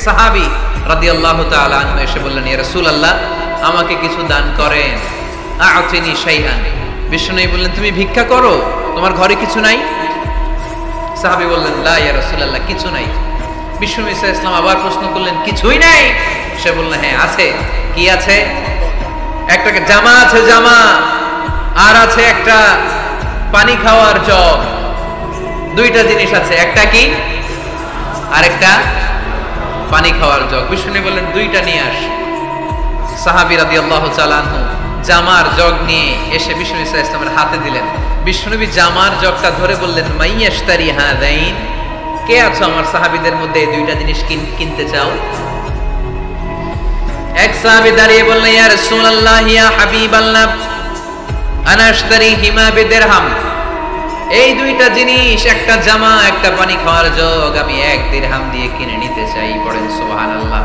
সাহাবী রাদিয়াল্লাহু তাআলা আনহু এসে বললেন, ইয়া রাসূলুল্লাহ, আমাকে কিছু দান করেন। আ'তিনি শাইআন। বিশ্বনবী বললেন, তুমি ভিক্ষা করো, তোমার ঘরে কিছু নাই? সাহাবী বললেন, লা ইয়া রাসূলুল্লাহ, কিছু নাই। বিশ্বনবী সাল্লাল্লাহু আলাইহি ওয়াসাল্লাম আবার প্রশ্ন করলেন, কিছুই নাই? সে বললেন, হ্যাঁ আছে। কি আছে? একটা জামা আছে, জামা, আর আছে একটা পানি খাওয়ার জগ। দুইটা জিনিস আছে, একটা কি আর একটা পানি খাওয়ার জগ। বিশ্বনবী বললেন, দুইটা নিয়ে আস। সাহাবী রাদিয়াল্লাহু তাআলা আনহু জামার জগ নিয়ে এসে বিশ্বনবী সাল্লাল্লাহু আলাইহি ওয়াসাল্লামের হাতে দিলেন। বিশ্বনবী জামার জগটা ধরে বললেন, মাইয়াশতারি হাদাইন, কে আছো আমার সাহাবীদের মধ্যে এই দুইটা জিনিস কিনতে চাও? এক সাহাবী দাঁড়িয়ে বললেন, ইয়া রাসূলুল্লাহ, ইয়া হাবিবাল্লাহ, আনা আশতারিহিমা বিদিরহাম। এই দুইটা জিনিস, একটা জামা, একটা পানি খাওয়ার জগ, আমি 1 দিরহাম দিয়ে কিনে নিতে চাই। পড়েন সুবহানাল্লাহ।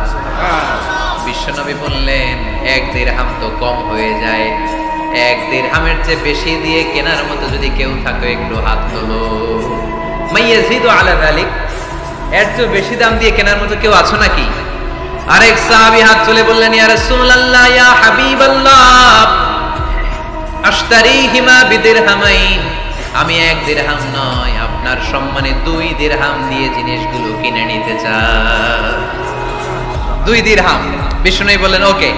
বিশ্বনবী বললেন, 1 দিরহাম তো কম হয়ে যায়, 1 দিরহামের চেয়ে বেশি দিয়ে কেনার মতো যদি কেউ থাকে একটু হাত তোলো। মাইয়াজিদু আলা যালিক, এর চেয়ে বেশি দাম দিয়ে কেনার মতো কেউ আছো নাকি? আরেক সাহাবী হাত তুলে বললেন, ইয়া রাসূলুল্লাহ, ইয়া হাবিবাল্লাহ, আশতারিহিমা বিদিরহামাইন। আমি 1 দিরহাম নয়, আপনার সম্মানে 2 দিরহাম দিয়ে জিনিসগুলো কিনে নিতে চাই। 2 দিরহাম। বিষ্ণুই বললেন, ওকে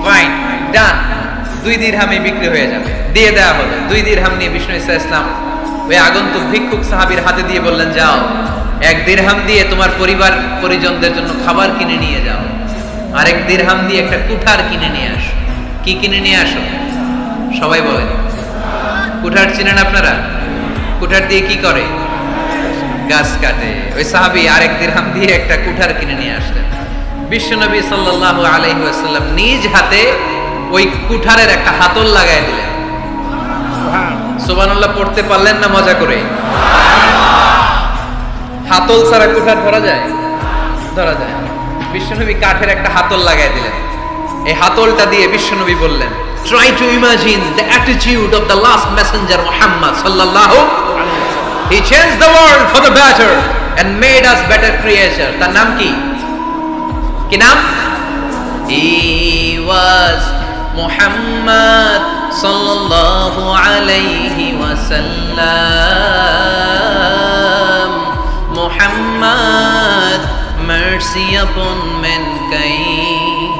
ফাইন, ডান, 2 দিরহামে বিক্রি হয়ে যাবে। দিয়ে দেওয়া হলো। 2 দিরহাম নিয়ে বিষ্ণু ইসলাম ওই আগন্তুক ভিক্ষুক সাহাবীর হাতে দিয়ে বললেন, যাও, 1 দিরহাম দিয়ে তোমার পরিবার পরিজনদের জন্য খাবার কিনে নিয়ে যাও, আর 1 দিরহাম দিয়ে একটা কুঠার কিনে নিয়ে আসো। কি কিনে নিয়ে আসো? সবাই বলেন। কুঠার চিনেন আপনারা? কুঠার দিয়ে কি করে? গাছ কাটে। ওই সাহাবী আর 1 দিরহাম দিয়ে একটা কুঠার কিনে নিয়ে আসলেন। বিশ্বনবী সাল্লাল্লাহু আলাইহি ওয়াসাল্লাম নিজ হাতে ওই কুঠারের একটা হাতল লাগায় দিলেন। সুবহানাল্লাহ পড়তে পারলেন না মজা করে? হাতল ছাড়া কুঠার ধরা যায়? ধরা যায়। বিশ্বনবী কাঠের একটা হাতল লাগায় দিলেন। এই হাতলটা দিয়ে বিশ্বনবী বললেন, try to imagine the attitude of the last messenger Muhammad sallallahu alaihi wasallam. He changed the world for the better and made us better creatures. তার নাম কি? কি নাম? He was Muhammad sallallahu alaihi wasallam. Muhammad, mercy upon mankind,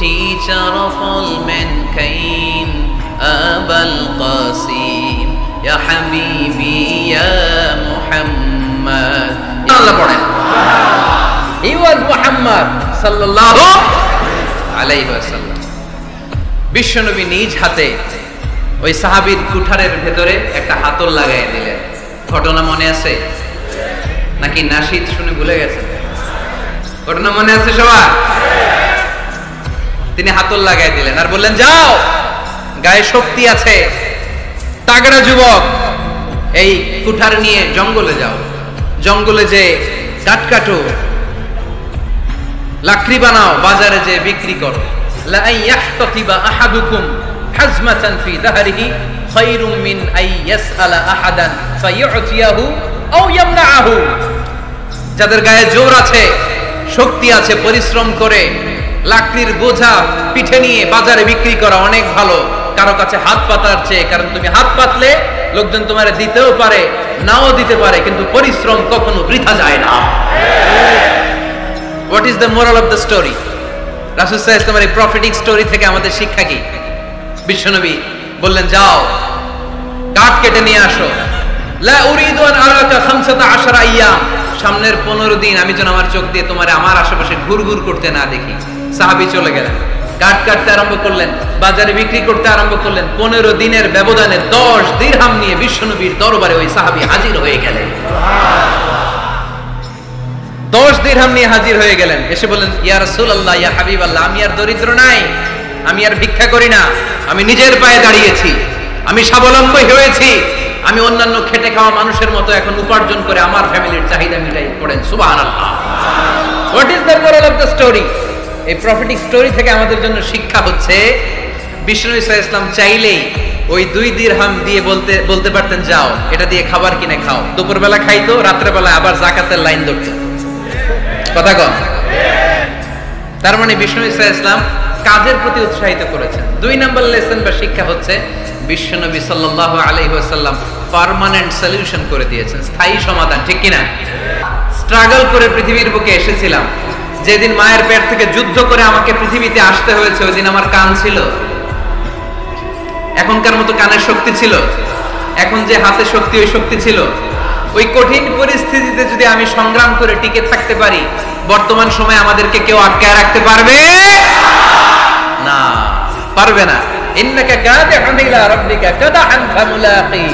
teacher of all mankind, Abul Qasim, ya habibi ya Muhammad. Allah পড়েন। He was Muhammad sallallahu alaihi wasallam. বিশ্বনবী নিজ হাতে ওই সাহাবীর কুঠারের ভেতরে একটা হাতল লাগাই দিলেন। ঘটনা মনে আছে নাকি নাশিদ শুনে ভুলে গেছেন? ঘটনা মনে আছে সবার? তিনি হাতল লাগাই দিলেন আর বললেন, যাও, গায়ে শক্তি আছে, তাগড়া যুবক, এই কুঠার নিয়ে জঙ্গলে যাও, জঙ্গলে যে কাঠ কাটো, লাকড়ি বানাও, বাজারে যে বিক্রি করো। লা ইয়াহতাতিবা আহাদুকুম হাজমাতান ফি দাহরিহি খায়রুম মিন আই ইয়াসআলা আহাদান ফায়ু'তিয়াহু আও ইয়ামনাহু। যাদের গায়ে জোর আছে, শক্তি আছে, পরিশ্রম করে লাকড়ির বোঝা পিঠে নিয়ে বাজারে বিক্রি করা অনেক ভালো কারো কাছে হাত পাতার চেয়ে। কারণ তুমি হাত পাতলে লোকজন তোমার দিতেও পারে, নাও দিতে পারে, কিন্তু পরিশ্রম কখনো বৃথা যায় না। What is the moral of the story? রাসূল সাল্লাল্লাহু আলাইহি ওয়াসাল্লামের এই প্রফেটিক স্টোরি থেকে আমাদের শিক্ষা কি? বিশ্বনবী বললেন, যাও, কাঠ কেটে নিয়ে আসো। লা উরিদু আন আরাকা 15 আইয়াম, সামনের 15 দিন আমি যেন আমার চোখ দিয়ে তোমার আমার আশেপাশে ঘুরঘুর করতে না দেখি। সাহাবী চলে গেলেন, কাঠ কাটতে আরম্ভ করলেন, বাজারে বিক্রি করতে আরম্ভ করলেন। 15 দিনের ব্যবধানে 10 দিরহাম নিয়ে বিশ্বনবীর দরবারে ওই সাহাবী হাজির হয়ে গেলেন। 10 দিরহাম নিয়ে হাজির হয়ে গেলেন। এসে বললেন, ইয়া রাসূলুল্লাহ, ইয়া হাবিবাল্লাহ, আমি আর দরিদ্র নাই, আমি আর ভিক্ষা করি না, আমি নিজের পায়ে দাঁড়িয়েছি, আমি স্বাবলম্বী হয়েছি, আমি অন্যান্য খেটে খাওয়া মানুষের মতো এখন উপার্জন করে আমার ফ্যামিলির চাহিদা মিটাই। পড়েন সুবহানাল্লাহ। What is the moral of the story? এই প্রফেটিক স্টোরি থেকে আমাদের জন্য শিক্ষা হচ্ছে, বিষ্ণু ইসা ইসলাম চাইলেই ওই 2 দিরহাম দিয়ে বলতে পারতেন, যাও, এটা দিয়ে খাবার কিনে খাও। দুপুরবেলা খাইতো, রাত্রেবেলা আবার যাকাতের লাইন ধরতো। কথা কন। তার মানে বিষ্ণু ইসা ইসলাম কাজের প্রতি উৎসাহিত করেছেন। 2 নম্বর লেসন বা শিক্ষা হচ্ছে বিশ্বনবী সাল্লাল্লাহু আলাইহি ওয়াসাল্লাম পার্মানেন্ট সলিউশন করে দিয়েছেন, স্থায়ী সমাধান, ঠিক কিনা? স্ট্রাগল করে পৃথিবীর বুকে এসেছিলাম, যেদিন মায়ের পেট থেকে যুদ্ধ করে আমাকে পৃথিবীতে আসতে হয়েছে, ওই দিন আমার কান ছিল? এখনকার মতো কানের শক্তি ছিল? এখন যে হাতে শক্তি, ওই শক্তি ছিল? ওই কঠিন পরিস্থিতিতে যদি আমি সংগ্রাম করে টিকে থাকতে পারি, বর্তমান সময়ে আমাদেরকে কেউ আটকায় রাখতে পারবে না, পারবে না। ইন্নাকা কাদিহুন ইলা রাব্বিকা কাদহান ফামুলাকি।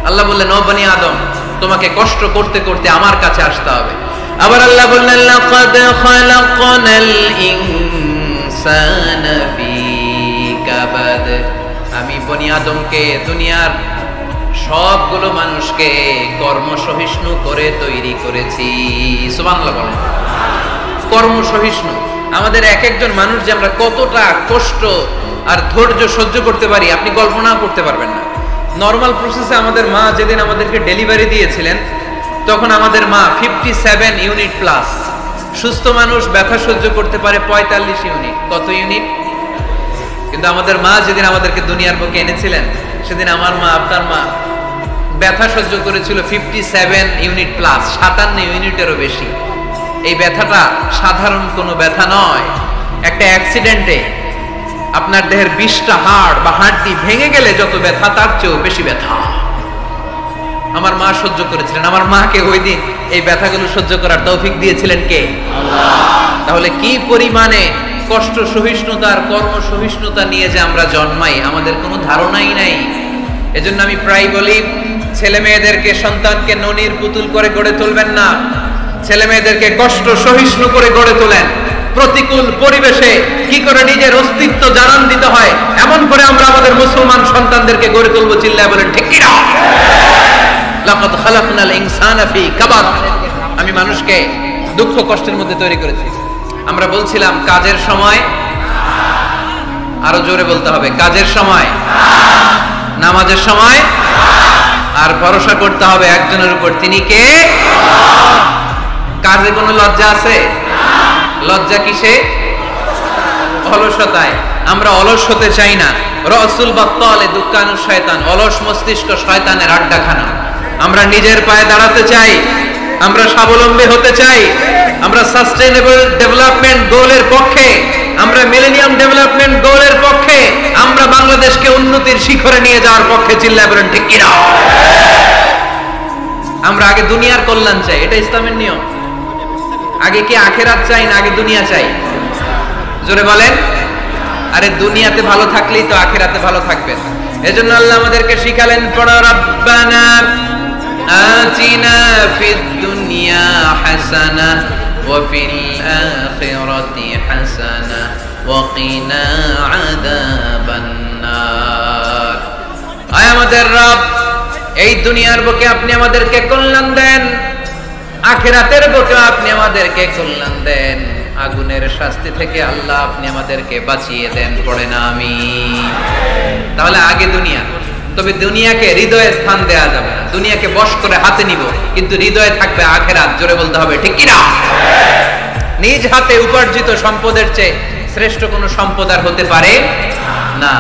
আল্লাহ বললেন, ও বনি আদম, তোমাকে কষ্ট করতে করতে আমার কাছে আসতে হবে। আবার আল্লাহ বললেন, লাকাদ খালাকনাল ইনসানা ফি কাবাদ। আমি বনি আদমকে, দুনিয়ার সবগুলো মানুষকে কর্মসহিষ্ণু করে তৈরি করেছি। সুবহানাল্লাহ বলেন। কর্মসহিষ্ণু, আমাদের এক একজন মানুষ যে আমরা কতটা কষ্ট আর ধৈর্য সহ্য করতে পারি আপনি কল্পনাও করতে পারবেন না। নরমাল প্রসেসে আমাদের মা যেদিন আমাদেরকে ডেলিভারি দিয়েছিলেন, তখন আমাদের মা 57 ইউনিট প্লাস। সুস্থ মানুষ ব্যথা সহ্য করতে পারে 45 ইউনিট। কত ইউনিট? কিন্তু আমাদের মা যেদিন আমাদেরকে দুনিয়ার বুকে এনেছিলেন, সেদিন আমার মা, আপনার মা ব্যথা সহ্য করেছিল 57 ইউনিট প্লাস, 57 ইউনিটেরও বেশি। এই ব্যথাটা সাধারণ কোনো ব্যথা নয়। একটা অ্যাক্সিডেন্টে আপনার দেহের 20টা হাড় বা হাড়টি ভেঙে গেলে যত ব্যথা, তার চেয়েও বেশি ব্যথা আমার মা সহ্য করেছিলেন। আমার মাকে ওই দিন এই ব্যথাগুলো সহ্য করার তৌফিক দিয়েছিলেন কে? আল্লাহ। তাহলে কি পরিমাণে কষ্ট সহিষ্ণুতা আর কর্ম সহিষ্ণুতা নিয়ে যে আমরা জন্মাই, আমাদের কোনো ধারণাই নাই। এজন্য আমি প্রায় বলি, ছেলে মেয়েদেরকে, সন্তানকে ননির পুতুল করে গড়ে তুলবেন না। ছেলে মেয়েদেরকে কষ্ট সহিষ্ণু করে গড়ে তোলেন। প্রতিকূল পরিবেশে কি করে নিজের অস্তিত্ব জানান দিতে হয়, এমন করে আমরা আমাদের মুসলমান সন্তানদেরকে গড়ে তুলবো। চিল্লায় বলেন ঠিক কি না? লাকাদ খালাকনাল ইনসানা ফি কাবাদ। আমি মানুষকে দুঃখ কষ্টের মধ্যে তৈরি করেছি। আমরা বলছিলাম কাজের সময়, আরো জোরে বলতে হবে, কাজের সময়, নামাজের সময়, আর ভরসা করতে হবে একজনের উপর, তিনি কে? কাজে কোনো লজ্জা আছে? লজ্জা কিসে? অলসতায়। আমরা অলস হতে চাই না। রাসূল বাত্তালে দুকানু শয়তান, অলস মস্তিষ্ক শয়তানের আড্ডাখানা। আমরা নিজের পায়ে দাঁড়াতে চাই, আমরা স্বাবলম্বী হতে চাই, আমরা সাস্টেইনেবল ডেভেলপমেন্ট গোলের পক্ষে, আমরা মিলেনিয়াম ডেভেলপমেন্ট গোলের পক্ষে, আমরা বাংলাদেশকে উন্নতির শিখরে নিয়ে যাওয়ার পক্ষে। চিল্লায় বলেন ঠিক কি না? আমরা আগে দুনিয়ার কল্যাণ চাই, এটা ইসলামের নিয়ম। আগে কি আখেরাত চাই না আগে দুনিয়া চাই? জোরে বলেন। আরে দুনিয়াতে ভালো থাকলেই তো আখেরাতে ভালো থাকবেন। এজন্য আল্লাহ আমাদেরকে শিখালেন, পড়ো রব্বানা আতিনা ফিদ দুনিয়া হাসানা ওয়া ফিল আখিরাতি হাসানা ওয়া কিনা আযাবান নার। আয় আমাদের রব, এই দুনিয়ার বুকে আপনি আমাদেরকে কল্যাণ দেন, আখিরাতের বুকে আপনি আমাদেরকে কল্যাণ দেন, আগুনের শাস্তি থেকে আল্লাহ আপনি আমাদেরকে বাঁচিয়ে দেন। পড়ে না আমিন। তাহলে আগে দুনিয়া, তবে দুনিয়াকে হৃদয়ে স্থান দেয়া যাবে না। দুনিয়াকে বশ করে হাতে নিব, কিন্তু হৃদয়ে থাকবে আখিরাত। জোরে বলতে হবে ঠিক কি না? নিজ হাতে উপার্জিত সম্পদের চেয়ে শ্রেষ্ঠ কোনো সম্পদ আর হতে পারে না।